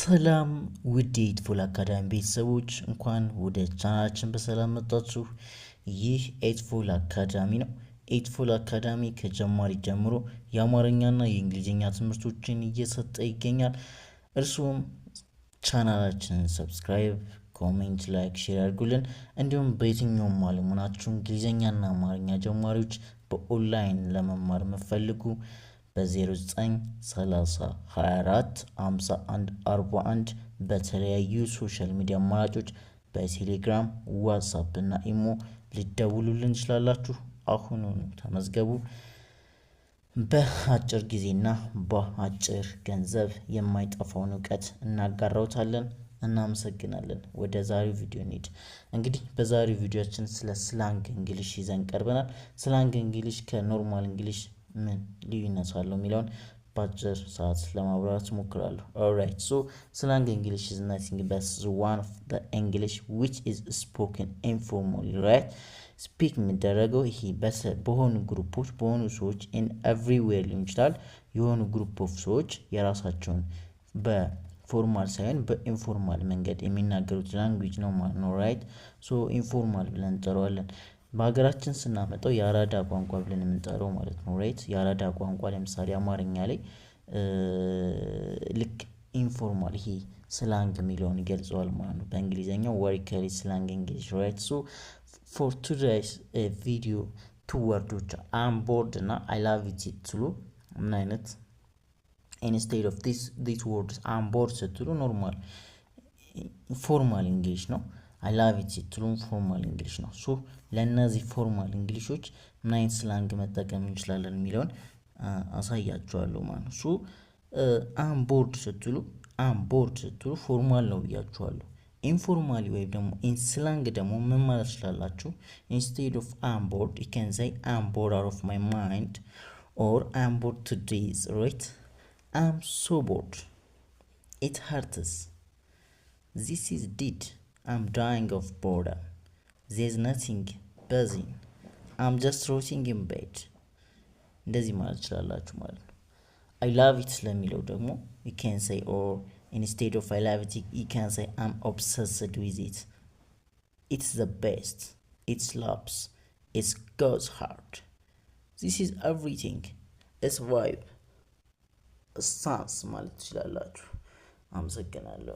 ሰላም ውድ የኤትፉል አካዳሚ ቤተሰቦች እንኳን ወደ ቻናላችን በሰላም መጣችሁ። ይህ ኤትፉል አካዳሚ ነው። ኤትፉል አካዳሚ ከጀማሪ ጀምሮ የአማርኛና የእንግሊዝኛ ትምህርቶችን እየሰጠ ይገኛል። እርሱም ቻናላችንን ሰብስክራይብ፣ ኮሜንት፣ ላይክ፣ ሼር አድርጉልን። እንዲሁም በየትኛውም ዓለም ሆናችሁ እንግሊዝኛና አማርኛ ጀማሪዎች በኦንላይን ለመማር የምትፈልጉ በ0930245141 በተለያዩ ሶሻል ሚዲያ አማራጮች በቴሌግራም፣ ዋትስአፕ እና ኢሞ ልደውሉልን እንችላላችሁ። አሁኑኑ ተመዝገቡ። በአጭር ጊዜና በአጭር ገንዘብ የማይጠፋውን እውቀት እናጋራውታለን። እናመሰግናለን። ወደ ዛሬው ቪዲዮ እንሂድ። እንግዲህ በዛሬው ቪዲዮአችን ስለ ስላንግ እንግሊሽ ይዘን ቀርበናል። ስላንግ እንግሊሽ ከኖርማል እንግሊሽ ምን ልዩነት አለው የሚለውን በአጭር ሰዓት ለማብራራት እሞክራለሁ። ኦልራይት ሶ ስላንግ እንግሊሽ is nothing but one of the English which is spoken informally, right? ስፒክ የሚደረገው ይሄ በሆኑ ግሩፖች በሆኑ ሰዎች in everywhere ሊሆን ይችላል። የሆኑ ግሩፕ ኦፍ ሰዎች የራሳቸውን በፎርማል ሳይሆን በኢንፎርማል መንገድ የሚናገሩት ላንጉዌጅ ነው ማለት ነው። ራይት ሶ ኢንፎርማል ብለን እንጠራዋለን። በሀገራችን ስናመጣው የአራዳ ቋንቋ ብለን የምንጠራው ማለት ነው። ራይት የአራዳ ቋንቋ ለምሳሌ አማርኛ ላይ ልክ ኢንፎርማል ይሄ ስላንግ የሚለውን ይገልጸዋል ማለት ነው። በእንግሊዝኛው ወሪከሪ ስላንግ እንግሊሽ። ራይት ሶ ፎር ቱዴይስ ቪዲዮ ቱ ወርዶች አም ቦርድ እና አይ ላቭ ኢት ስትሉ ምን አይነት ኢንስቴድ ኦፍ ዲስ ወርድስ አም ቦርድ ስትሉ ኖርማል ፎርማል እንግሊሽ ነው። አይ ላቭ ኢት ስትሉ ፎርማል እንግሊሽ ነው። ሶ ለእነዚህ ፎርማል እንግሊሾች ምን አይነት ስላንግ መጠቀም እንችላለን የሚለውን አሳያችኋለሁ ማለት ነው። ሶ አም ቦርድ ስትሉ ፎርማል ነው ብያችኋለሁ። ኢንፎርማሊ ወይም ደግሞ ኢን ስላንግ ደግሞ ምን ማለት ትችላላችሁ? ኢንስቴድ ኦፍ አም ቦርድ ዩ ካን ሴይ አም ቦርድ አውት ኦፍ ማይ ማይንድ ኦር አም ቦርድ ቱዴይስ ራይት አም ሶ ቦርድ ኢት ሀርትስ ዚስ ኢዝ ዲድ I'm dying of boredom. There's nothing buzzing. I'm just rotting in bed. እንደዚህ ማለት ትችላላችሁ ማለት ነው። I love it ስለሚለው ደግሞ you can say or instead of I love it you can say I'm obsessed with it. It's the best. It slaps. It goes hard. This is everything. It's vibe. Stance ማለት ትችላላችሁ። አመሰግናለሁ።